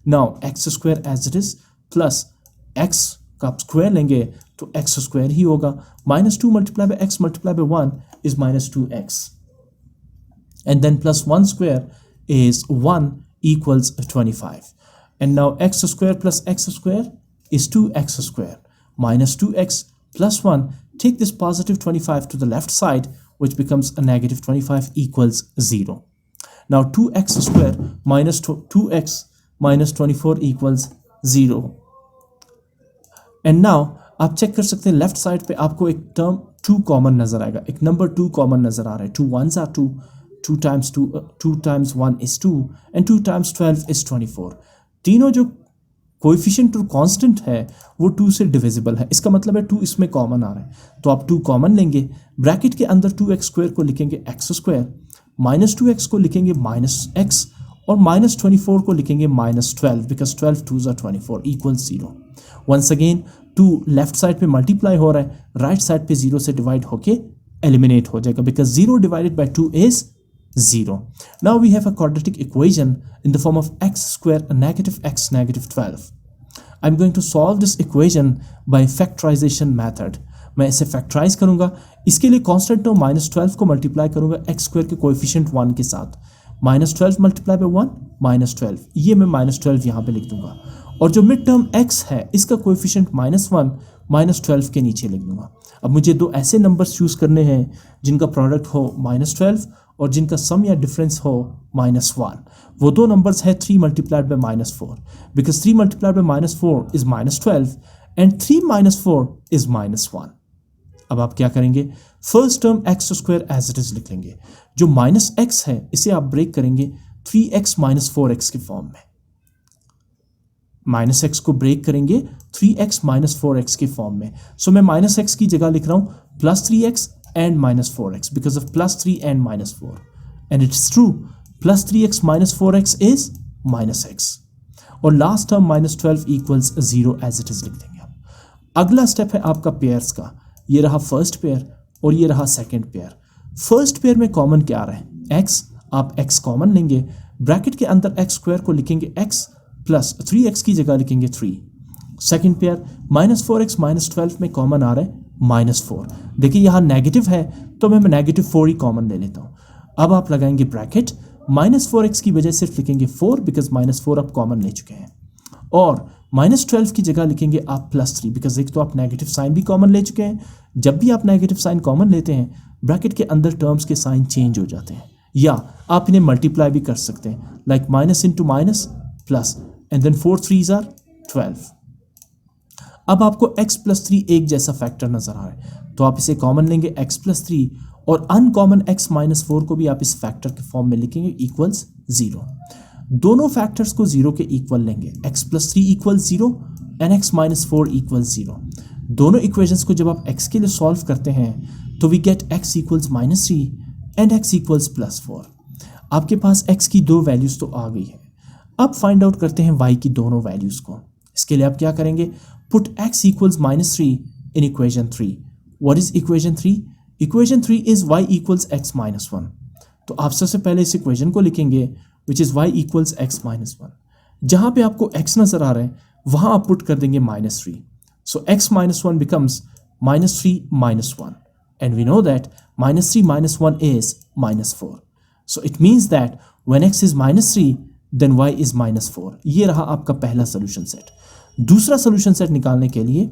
Now x square as it is plus x का square लेंगे तो x square ही होगा, -2 multiplied by x multiplied by 1 is -2x, and then plus 1 square is 1 equals 25, and now x square plus x square is 2x square minus 2x plus 1, take this positive 25 to the left side which becomes a negative 25 equals 0. Now 2x square minus 2x minus 24 equals 0. And now आप check कर सकते हैं left side पे आपको एक term 2 common नजर आएगा, एक नंबर 2 कॉमन नजर आ रहा है। 2 1s are 2, 2 times 1 is 2 and 2 times 12 is 24। तीनों जो कोएफिशिएंट और कांस्टेंट है वो 2 से डिविजिबल है, इसका मतलब है 2 इसमें कॉमन आ रहा है। तो आप 2 कॉमन लेंगे, ब्रैकेट के अंदर 2x स्क्वायर को लिखेंगे x स्क्वायर, -2x को लिखेंगे -x और -24 को लिखेंगे -12 because 12 2s are 24 equals 0। Once again 2 left side पे मल्टीप्लाई हो रहा है, राइट साइड पे 0 से डिवाइड होके एलिमिनेट हो जाएगा because 0 divided by 2 is 0। Now we have a quadratic equation in the form of x square -x -12। I am going to solve this equation by factorization method. मैं इसे factorise करूंगा, इसके लिए कांस्टेंट टर्म -12 को multiply करूंगा x square के coefficient 1 के साथ, -12 मल्टीप्लाई बाय 1 -12, ये मैं -12 यहाँ पे लिख दूंगा, और जो मिड टर्म x है इसका कोएफिशिएंट -1 -12 के नीचे लिख दूंगा। अब मुझे दो ऐसे नंबर्स चूज करने हैं जिनका प्रोडक्ट हो -12 और जिनका सम या डिफरेंस हो -1। वो दो नंबर्स है 3 multiplied by -4 because 3 multiplied by -4 is -12 and 3 - 4 is -1। अब आप क्या करेंगे, first term x square as it is लिख लेंगे, जो -x है इसे आप ब्रेक करेंगे 3x माइनस 4x के फॉर्म में, माइनस एक्स को ब्रेक करेंगे 3x माइनस 4x के फॉर्म में. सो मैं माइनस एक्स की जगह लिख रहा हूं plus 3x and minus 4x because of plus 3 and minus 4 and it's true plus 3x minus 4x is minus X. और last term minus 12 equals 0 as it is लिख देंगे. अगला स्टेप है आपका पेयर्स का. ये रहा फर्स्ट पेयर और ये रहा सेकंड पेयर. फर्स्ट पेयर में कॉमन क्या आ रहा है x, आप x कॉमन लेंगे, ब्रैकेट के अंदर x स्क्वायर को लिखेंगे x प्लस 3x की जगह लिखेंगे 3. Second pair minus 4x minus 12 में कॉमन आ रहा है माइनस 4. देखिए यहाँ नेगेटिव है तो मैं नेगेटिव 4 ही कॉमन ले लेता हूँ. अब आप लगाएंगे ब्रैकेट, माइनस 4x की वजह सिर्फ लिखेंगे 4 बिकॉज माइनस 4 आप कॉमन ले चुके हैं, और माइनस 12 की जगह लिखेंगे आप प्लस 3 बिकॉज एक तो आप नेगेटिव साइन भी कॉमन ले चुके हैं. जब भी आप नेगेटिव साइन कॉमन लेते हैं ब्रैकेट के अंदर टर्म्स के साइन चेंज हो जाते हैं, या आप इन्हें मल्टीप्लाई भी कर सकते हैं like minus into minus plus and then 4 3s are 12. अब आपको x प्लस 3 एक जैसा फैक्टर नजर आ रहा है तो आप इसे कॉमन लेंगे x प्लस 3 और अनकॉमन x माइनस 4 को भी आप इस फैक्टर के फॉर्म में लिखेंगे इक्वल्स 0. दोनों फैक्टर्स को 0 के इक्वल लेंगे, x plus 3 equals 0 and x minus 4 equals 0. दोनों इक्वेशंस को जब आप x के लिए सॉल्व करते हैं तो we get x equals minus 3 and x equals plus 4. आपके पास x की दो वैल्यूज तो आ गई है. अब फाइंड आउट करते हैं y की दोनों वैल्यूज को. इसके लिए आप क्या करेंगे, put x equals minus 3 in equation 3. What is equation 3? Equation 3 is y equals x minus 1. तो आप सबसे पहले इस इक्वेशन को लिखेंगे which is y equals x minus 1. जहां पे आपको x नजर आ रहा है वहां आप पुट कर देंगे minus 3. So x minus 1 becomes minus 3 minus 1 and we know that minus 3 minus 1 is minus 4. So it means that when x is minus 3 then y is minus 4. ये रहा आपका पहला सोल्यूशन सेट. दूसरा सोल्यूशन सेट निकालने के लिए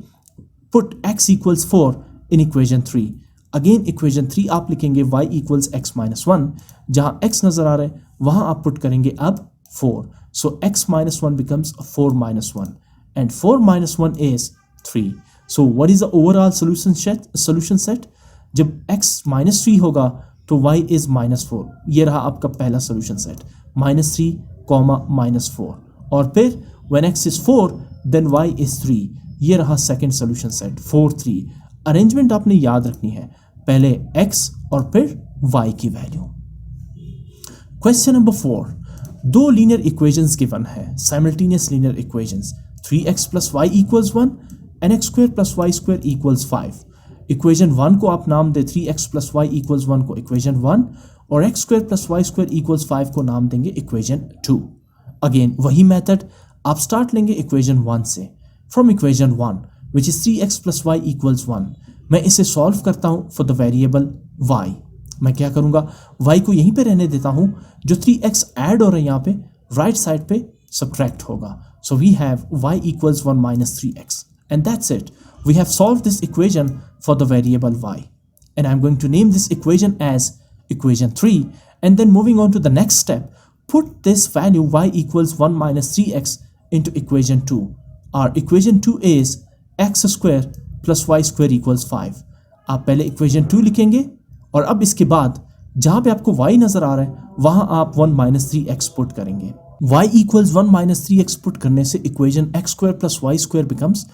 put x equals 4 in equation 3. Again equation 3 आप लिखेंगे y इक्वल्स x माइनस 1. जहां x नजर आ रहा है वहां आप पुट करेंगे अब 4. सो x minus 1 becomes 4 minus 1 and 4 minus 1 is 3. So what is the overall solution set? जब x माइनस 3 होगा तो y इज माइनस 4. ये रहा आपका पहला solution set, minus 3 comma minus 4. और फिर when x is 4 then y is 3. ये रहा सेकेंड सोल्यूशन सेट 4 3. अरेंजमेंट आपने याद रखनी है, पहले x और फिर y की वैल्यू. Question number 4. दो लीनियर इक्वेशंस गिवन है, simultaneous linear equations. 3x plus y equals 1 and x square plus y square equals 5. Equation 1 को आप नाम दे 3x प्लस y इक्वल्स 1 को इक्वेशन 1 और x square plus y square equals 5 को नाम देंगे इक्वेशन 2. अगेन वही मेथड, आप स्टार्ट लेंगे इक्वेशन 1 से. From equation 1 which is 3x plus y equals 1, मैं इसे सॉल्व करता हूं फॉर द वेरिएबल y. मैं क्या करूंगा, y को यहीं पे रहने देता हूं, जो 3x ऐड हो रहा है यहाँ पे राइट साइड पे सब्ट्रैक्ट होगा. So we have y equals 1 minus 3x and that's it. We have solve this equation for the variable y and I'm going to name this equation as equation 3. And then moving on to the next step, put this value y equals 1 minus 3x into equation 2. Our equation 2 is x square plus y square equals 5. आप पहले equation 2 लिखेंगे और अब इसके बाद जहां पे आपको y नजर आ रहा है वहां आप 1 minus 3x पुट करेंगे. y equals 1 minus 3x put करने से equation x square plus y square becomes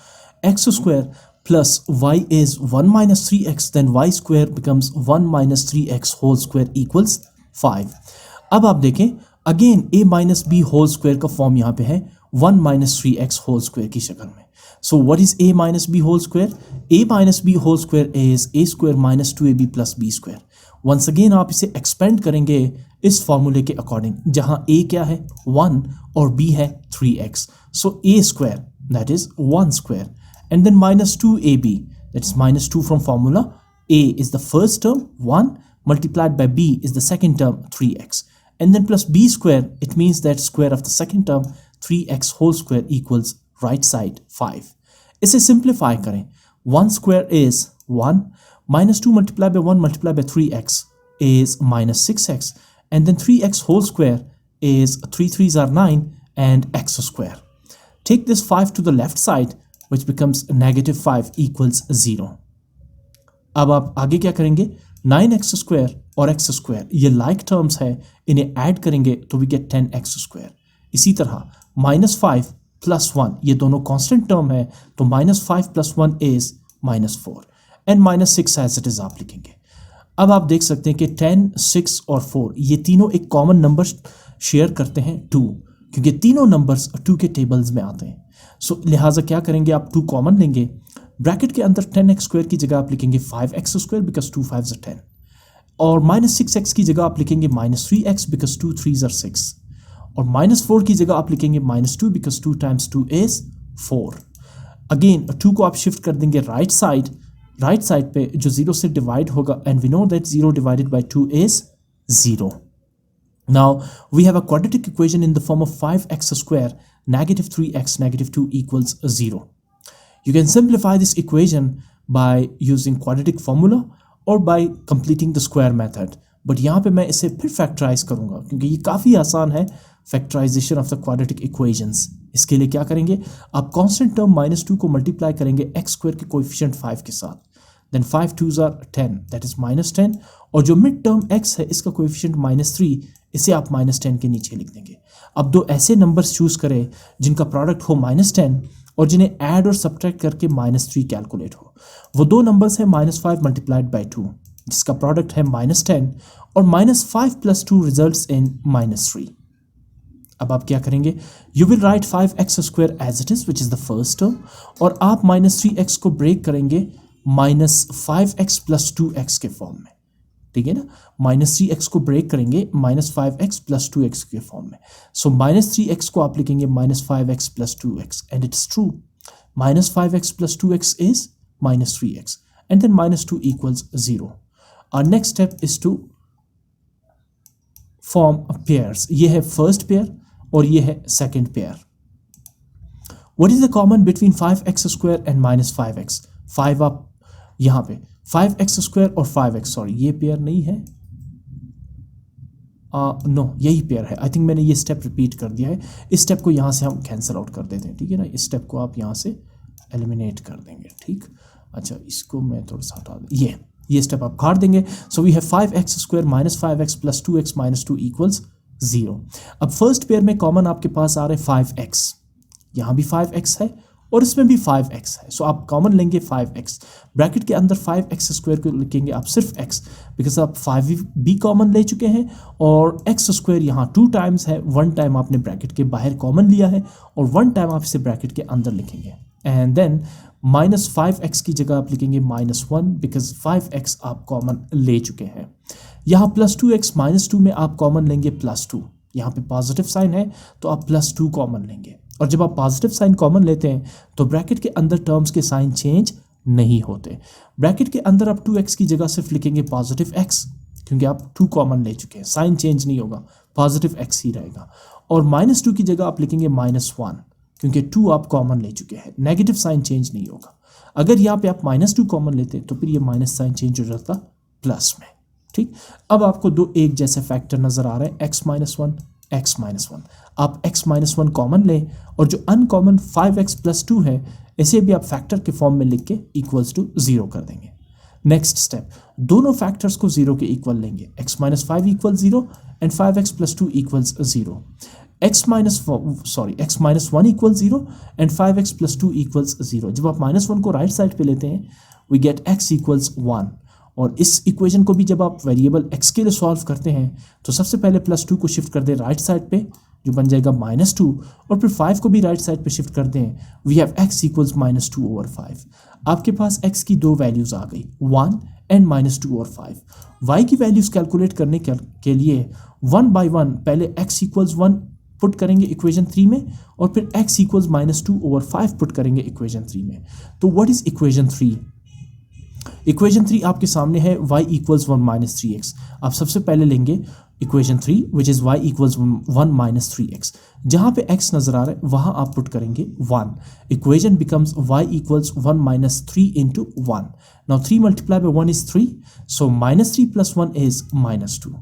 x square plus y is 1 minus 3x, then y square becomes 1 minus 3x whole square equals 5. अब आप देखें again a minus b whole square का form यहाँ पे है 1 minus 3x whole square की शक्ल में. So what is a minus b whole square? a minus b whole square is a square minus 2ab plus b square. Once again आप इसे expand करेंगे इस फॉर्मूले के अकॉर्डिंग, जहां a क्या है 1 और b है 3x. So a square that is 1 square and then minus 2ab, that is minus 2 from formula. A is the first term 1 multiplied by b is the second term 3x, and then plus b square, it means that square of the second term 3x whole square equals right side 5. इसे simplify करें, 1 square is 1 minus 2 multiplied by 1 multiplied by 3x is minus 6x, and then 3x whole square is 3 3s are 9 and x square. Take this 5 to the left side which becomes negative 5 equals 0. अब आप आगे क्या करेंगे, 9x square और x square ये like terms है, इन्हें add करेंगे तो वी गेट 10x स्क्वायर। इसी तरह -5 + 1 ये दोनों कांस्टेंट टर्म है, तो -5 + 1 is -4 and -6 as it is आप लिखेंगे। अब आप देख सकते हैं कि 10, 6 और 4 ये तीनों एक कॉमन नंबर शेयर करते हैं 2, क्योंकि तीनों नंबर्स 2 के टेबल्स में आते हैं। सो लिहाजा क्या करेंगे, आप 2 कॉमन लेंगे, ब्रैकेट के अंदर 10x स्क्वायर की जगह आप लिखेंगे 5x square because 2 5s are 10, और -6x की जगह आप लिखेंगे -3x बिकॉज 2 3s are 6, और -4 की जगह आप लिखेंगे -2 बिकॉज 2 × 2 is 4। अगेन 2 को आप शिफ्ट कर देंगे राइट साइड पे जो 0 से डिवाइड होगा, and we know that 0 divided by 2 is 0। Now we have a quadratic equation in the form of 5x square -3x -2 equals 0. You can simplify this equation by using quadratic formula or by completing the square method. But यहाँ पे मैं इसे फिर factorise करूँगा क्योंकि ये काफ़ी आसान है, factorization of the quadratic equations. इसके लिए क्या करेंगे, आप कांस्टेंट टर्म -2 को मल्टीप्लाई करेंगे x स्क्वायर के कोएफिशिएंट 5 के साथ, then 5 2s are 10 that is -10, और जो मिड टर्म x है इसका कोएफिशिएंट -3, इसे आप -10 के नीचे लिख देंगे। अब दो ऐसे नंबर्स चूज करें जिनका प्रोडक्ट हो -10 और जिन्हें ऐड और सब्ट्रैक्ट करके -3 कैलकुलेट हो। वो दो नंबर्स हैं -5 × 2 जिसका प्रोडक्ट है -10, और -5 + 2 रिजल्ट्स इन -3। अब आप क्या करेंगे, you will write 5x square as it is which is the first term, और आप -3x को ब्रेक करेंगे -5x + 2x के फॉर्म में, ठीक है ना। -3x को ब्रेक करेंगे -5x + 2x के फॉर्म में। सो -3x को आप लिखेंगे -5x + 2x, and it's true, -5x + 2x is -3x, and then -2 equals 0. Our next step is to form pairs. ये है फर्स्ट पेयर और ये है second pair. What is the common between 5x square and -5x? 5 आप यहाँ पे 5x square और 5x, sorry ये पेयर नहीं है, नो यही पेयर है। आई थिंक मैंने ये स्टेप रिपीट कर दिया है। इस स्टेप को यहाँ से हम कैंसिल आउट कर देते हैं, ठीक है ना। इस स्टेप को आप यहाँ से एलिमिनेट कर देंगे, ठीक। अच्छा इसको मैं थोड़ा सा हटा दूँ, ये स्टेप आप काट देंगे। So we have 5x square -5x + 2x -2 equals 0। अब फर्स्ट पेयर में कॉमन आपके पास आ रहे 5x, यहाँ भी 5x है और इसमें भी 5x है। सो आप कॉमन लेंगे 5x, ब्रैकेट के अंदर 5x स्क्वायर को लिखेंगे आप सिर्फ x, बिकॉज आप 5 भी कॉमन ले चुके हैं, और x स्क्वायर यहाँ 2 टाइम्स है, 1 टाइम आपने ब्रैकेट के बाहर कॉमन लिया है और 1 टाइम आप इसे ब्रैकेट के अंदर लिखेंगे, एंड देन -5x की जगह आप लिखेंगे -1 बिकॉज 5x आप कॉमन ले चुके हैं। यहाँ +2x -2 में आप कॉमन लेंगे +2, यहाँ पे पॉजिटिव साइन है तो आप +2 कॉमन लेंगे, और जब आप पॉजिटिव साइन कॉमन लेते हैं तो ब्रैकेट के अंदर टर्म्स के साइन चेंज नहीं होते। ब्रैकेट के अंदर आप 2x की जगह सिर्फ लिखेंगे +x, क्योंकि आप 2 कॉमन ले चुके हैं, साइन चेंज नहीं होगा, पॉजिटिव x ही रहेगा, और -2 की जगह आप लिखेंगे -1, क्योंकि 2 आप कॉमन ले चुके हैं, नेगेटिव साइन चेंज नहीं होगा। अगर यहाँ पे आप -2 कॉमन लेते तो फिर ये माइनस साइन चेंज हो जाता प्लस में, ठीक। अब आपको दो एक जैसे फैक्टर नजर आ रहे हैं, x - 1। आप x - 1 कॉमन लें, और जो अनकॉमन 5x + 2 है इसे भी आप फैक्टर के फॉर्म में लिख के इक्वल्स टू 0 कर देंगे। नेक्स्ट स्टेप, दोनों फैक्टर्स को 0 के इक्वल लेंगे, x - 5 = 0 and 5x + 2 = 0। x - 1 = 0 and 5x + 2 = 0। जब आप -1 को राइट साइड पे लेते हैं वी गेट x = 1, और इस इक्वेशन को भी जब आप वेरिएबल x के लिए सॉल्व करते हैं तो सबसे पहले +2 को शिफ्ट कर दें राइट साइड पे, जो बन जाएगा -2, और फिर 5 को भी राइट साइड पे शिफ्ट कर दें, वी हैव x = -2/5। आपके पास x की दो वैल्यूज आ गई, 1 एंड -2/5। y की वैल्यूज कैलकुलेट करने के लिए 1 बाय 1 पहले x = 1 पुट करेंगे इक्वेशन 3 में, और फिर x = -2/5 पुट करेंगे इक्वेशन 3 में। तो व्हाट इज इक्वेशन 3? इक्वेशन 3 आपके सामने है, y = 1 - 3x। आप सबसे पहले लेंगे equation 3 which is y = 1 - 3x। जहां पे x नजर आ रहा है वहां आप पुट करेंगे 1। Equation becomes y = 1 - 3 × 1। Now 3 × 1 is 3, so -3 + 1 is -2।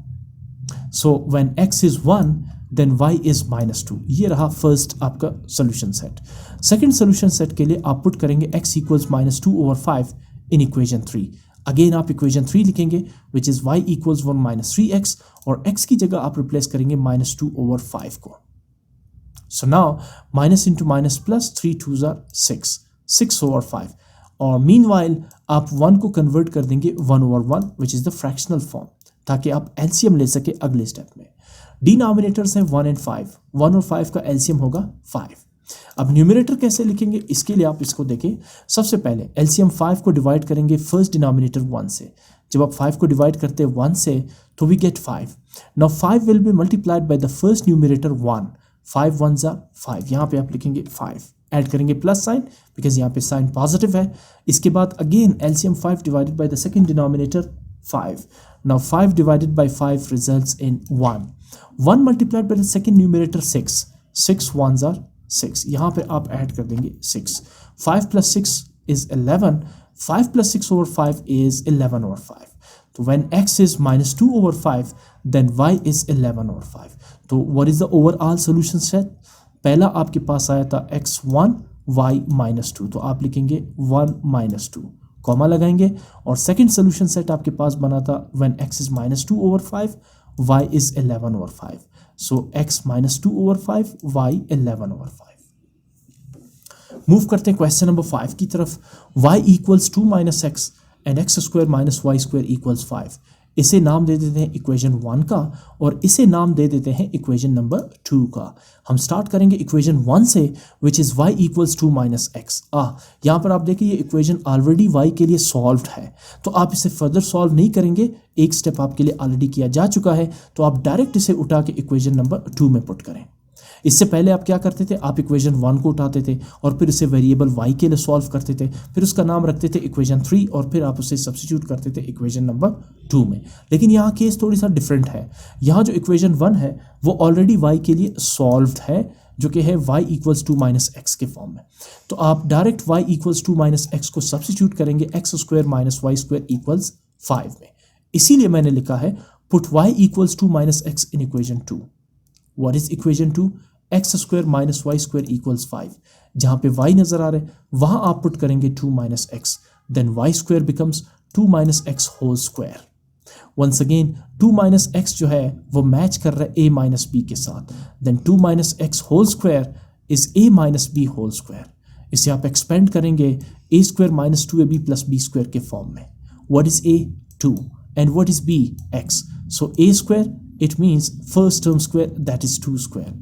So when x is 1 then y is -2। ये रहा फर्स्ट आपका solution set. Second solution set के लिए आप पुट करेंगे x = -2/5 इन इक्वेशन 3। अगेन आप इक्वेशन 3 लिखेंगे which is y equals 1 minus 3x और x की जगह आप रिप्लेस करेंगे -2/5 को. So now minus into minus plus 3 2s are 6/5 और meanwhile आप 1 को कन्वर्ट कर देंगे 1/1 which is the fractional form ताकि आप LCM ले सके अगले स्टेप में. डिनोमिनेटर्स हैं 1 and 5. 1 और 5 का LCM होगा 5. अब न्यूमरेटर कैसे लिखेंगे इसके लिए आप इसको देखें. सबसे पहले LCM 5 को डिवाइड करेंगे फर्स्ट डिनोमिनेटर 1 से. जब आप 5 को डिवाइड करते हैं 1 से तो we get 5. Now 5 will be multiplied by the first numerator 1. 5 1s are 5. यहाँ पे आप लिखेंगे 5, ऐड करेंगे प्लस साइन बिकॉज यहाँ पे साइन पॉजिटिव है. इसके बाद again LCM 5 divided by the second denominator 5. Now 5 divided by 5 results in 1. 1 multiplied by the second numerator 6. 6 1s are 6. यहाँ पे आप ऐड कर देंगे 6. 5 plus 6 is 11. 5 plus 6/5 is 11/5. तो when x is -2/5 then y is 11/5. तो what is the overall solution set? पहला आपके पास आया था x1 y -2 तो आप लिखेंगे 1 -2 कॉमा लगाएंगे और सेकंड सोल्यूशन सेट आपके पास बना था when x is -2/5 y is 11/5. so x -2/5 y 11/5. Move करते हैं क्वेश्चन नंबर 5 की तरफ. y equals 2 - x and x² - y² equals 5. इसे नाम दे देते हैं इक्वेशन 1 का और इसे नाम दे देते हैं इक्वेशन नंबर 2 का. हम स्टार्ट करेंगे इक्वेशन 1 से which is y equals 2 - x. यहाँ पर आप देखिए ये इक्वेशन ऑलरेडी y के लिए सॉल्व्ड है तो आप इसे फर्दर सॉल्व नहीं करेंगे. एक स्टेप आपके लिए ऑलरेडी किया जा चुका है तो आप डायरेक्ट इसे उठा के इक्वेशन नंबर 2 में पुट करें. इससे पहले आप क्या करते थे, आप इक्वेशन 1 को उठाते थे और फिर इसे वेरिएबल y के लिए सॉल्व करते थे, फिर उसका नाम रखते थे इक्वेशन 3 और फिर आप उसे सब्स्टिट्यूट करते थे इक्वेशन नंबर 2 में. लेकिन यहाँ केस थोड़ी सा डिफरेंट है. यहाँ जो इक्वेशन 1 है वो ऑलरेडी y के लिए सॉल्व्ड है जो कि है y इक्वल्स 2 - x के फॉर्म में. तो आप डायरेक्ट y इक्वल्स 2 - x को सब्स्टिट्यूट करेंगे x² - y² इक्वल्स 5 में. इसीलिए मैंने लिखा है put y equals 2 - x in equation 2. What is equation 2? x² - y² equals 5. जहाँ पे y नजर आ रहा है वहाँ आप पुट करेंगे 2 - x. Then y² becomes 2 - x whole square. Once again 2 - x जो है वो मैच कर रहा है a - b के साथ. Then 2 - x whole square is a - b whole square. इसे आप एक्सपेंड करेंगे a² - 2ab + b² के फॉर्म में. What is a? 2 and what is b? x. So a² it means first term square that is 2 square.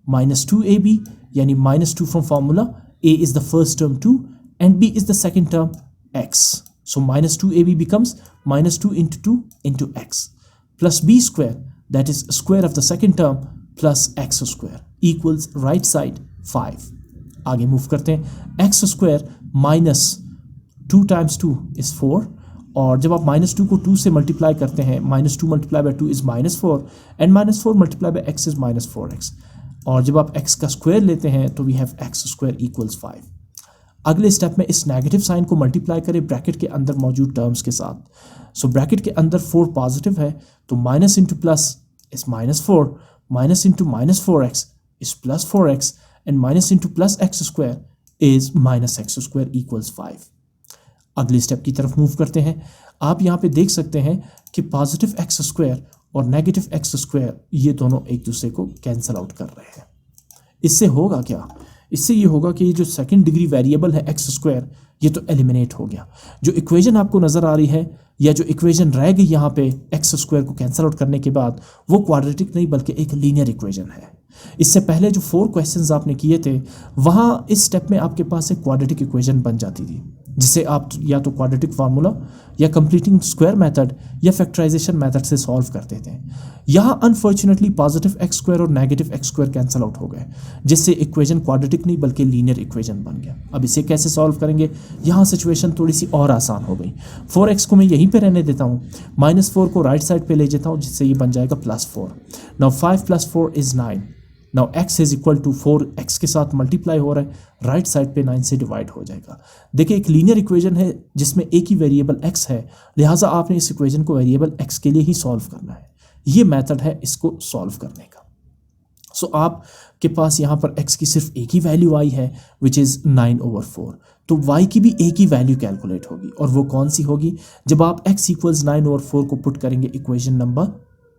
-2ab यानी -2 from formula. a is the first term 2 and b is the second term x. So -2ab becomes -2 into 2 into x plus b square that is square of the second term plus x² equals right side 5. आगे move करते हैं. x² minus 2 times 2 is 4 और जब आप -2 को 2 से multiply करते हैं -2 multiplied by 2 is -4 and -4 multiplied by x is -4x. और जब आप x का स्क्वायर लेते हैं तो वी हैव x² इक्वल्स 5. अगले स्टेप में इस नेगेटिव साइन को मल्टीप्लाई करें ब्रैकेट के अंदर मौजूद टर्म्स के साथ. सो ब्रैकेट के अंदर 4 पॉजिटिव है तो minus into plus is -4, minus into -4x is +4x and minus into plus x² is -x² equals 5. अगले स्टेप की तरफ मूव करते हैं. आप यहाँ पे देख सकते हैं कि पॉजिटिव x² और नेगेटिव x² ये दोनों एक दूसरे को कैंसल आउट कर रहे हैं. इससे होगा क्या? इससे ये होगा कि ये जो सेकंड डिग्री वेरिएबल है x² ये तो एलिमिनेट हो गया. जो इक्वेशन आपको नज़र आ रही है या जो इक्वेशन रह गई यहाँ पे x² को कैंसल आउट करने के बाद वो क्वाड्रेटिक नहीं बल्कि एक लीनियर इक्वेशन है. इससे पहले जो 4 क्वेश्चंस आपने किए थे वहाँ इस स्टेप में आपके पास एक क्वाड्रेटिक इक्वेशन बन जाती थी जिसे आप या तो क्वाड्रेटिक फार्मूला या कंप्लीटिंग स्क्वायर मेथड या फैक्टराइजेशन मेथड से सॉल्व करते थे. यहाँ अनफॉर्चुनेटली पॉजिटिव x² और नेगेटिव x² कैंसिल आउट हो गए जिससे इक्वेशन क्वाड्रेटिक नहीं बल्कि लीनियर इक्वेशन बन गया. अब इसे कैसे सॉल्व करेंगे? यहाँ सिचुएशन थोड़ी सी और आसान हो गई. 4x को मैं यहीं पे रहने देता हूँ, -4 को राइट साइड पे ले जाता हूँ जिससे ये बन जाएगा +4. Now 5 + 4 is 9. Now x is equal to 4x के साथ मल्टीप्लाई हो रहा है, राइट साइड पे 9 से डिवाइड हो जाएगा. देखिए एक लीनियर इक्वेशन है जिसमें एक ही वेरिएबल x है, लिहाजा आपने इस इक्वेशन को वेरिएबल x के लिए ही सॉल्व करना है. ये मेथड है इसको सॉल्व करने का. सो आपके पास यहाँ पर x की सिर्फ एक ही वैल्यू आई है विच इज़ 9/4, तो y की भी एक ही वैल्यू कैलकुलेट होगी, और वो कौन सी होगी, जब आप x इक्वल्स 9/4 को पुट करेंगे इक्वेशन नंबर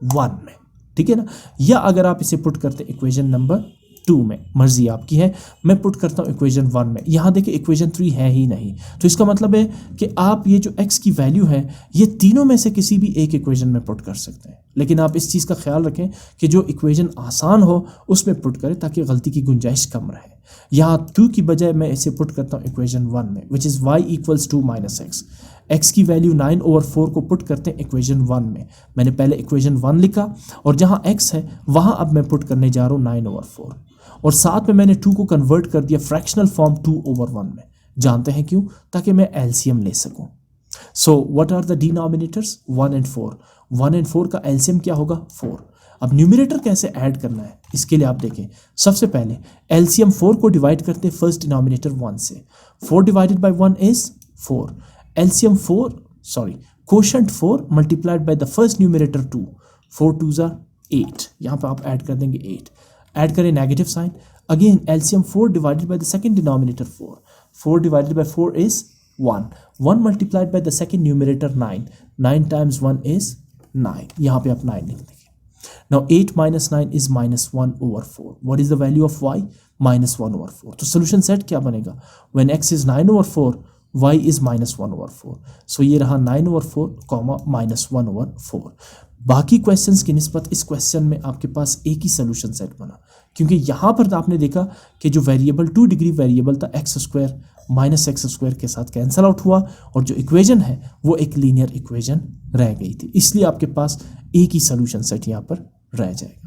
1 में, ठीक है ना, या अगर आप इसे पुट करते इक्वेशन नंबर 2 में, मर्जी आपकी है। मैं पुट करता हूँ इक्वेशन 1 में, यहाँ देखिए इक्वेशन 3 है ही नहीं, तो इसका मतलब है कि आप ये जो x की वैल्यू है ये तीनों में से किसी भी एक इक्वेशन में पुट कर सकते हैं, लेकिन आप इस चीज़ का ख्याल रखें कि जो इक्वेशन आसान हो उसमें पुट करें ताकि गलती की गुंजाइश कम रहे। यहाँ 2 की बजाय मैं इसे पुट करता हूँ इक्वेशन 1 में, which is y equals 2 - x। x की वैल्यू 9/4 को पुट करते हैं इक्वेशन 1 में। मैंने पहले इक्वेशन 1 लिखा और जहाँ x है वहाँ अब मैं पुट करने जा रहा हूँ 9/4, और साथ में मैंने 2 को कन्वर्ट कर दिया फ्रैक्शनल फॉर्म 2/1 में। जानते हैं क्यों? ताकि मैं एलसीएम ले सकूं। So what are the denominators? 1 and 4। 1 and 4 का एलसीएम क्या होगा? 4। अब न्यूमरेटर कैसे ऐड करना है इसके लिए आप देखें, सबसे पहले एलसीएम 4 को डिवाइड करते हैं फर्स्ट डिनोमिनेटर 1 से। 4 divided by 1 is 4। LCM quotient 4 multiplied by the first numerator 2। 4 2s are 8। यहाँ पर आप ऐड कर देंगे 8। ऐड करें negative sign. Again LCM 4 divided by the second denominator 4। 4 divided by 4 is 1। 1 multiplied by the second numerator 9। 9 times 1 is 9। यहाँ पे आप 9 लिख देंगे। Now 8 minus 9 is -1/4. What is the value of y? -1/4. तो सोल्यूशन सेट क्या बनेगा? When x is 9/4, y is -1/4. So ये रहा 9/4, -1/4। बाकी क्वेश्चंस की निस्बत इस क्वेश्चन में आपके पास एक ही सोल्यूशन सेट बना, क्योंकि यहाँ पर आपने देखा कि जो वेरिएबल 2 डिग्री वेरिएबल था x² -x² के साथ कैंसल आउट हुआ, और जो इक्वेशन है वो एक लीनियर इक्वेशन रह गई थी, इसलिए आपके पास एक ही सोल्यूशन सेट यहाँ पर रह जाएगा।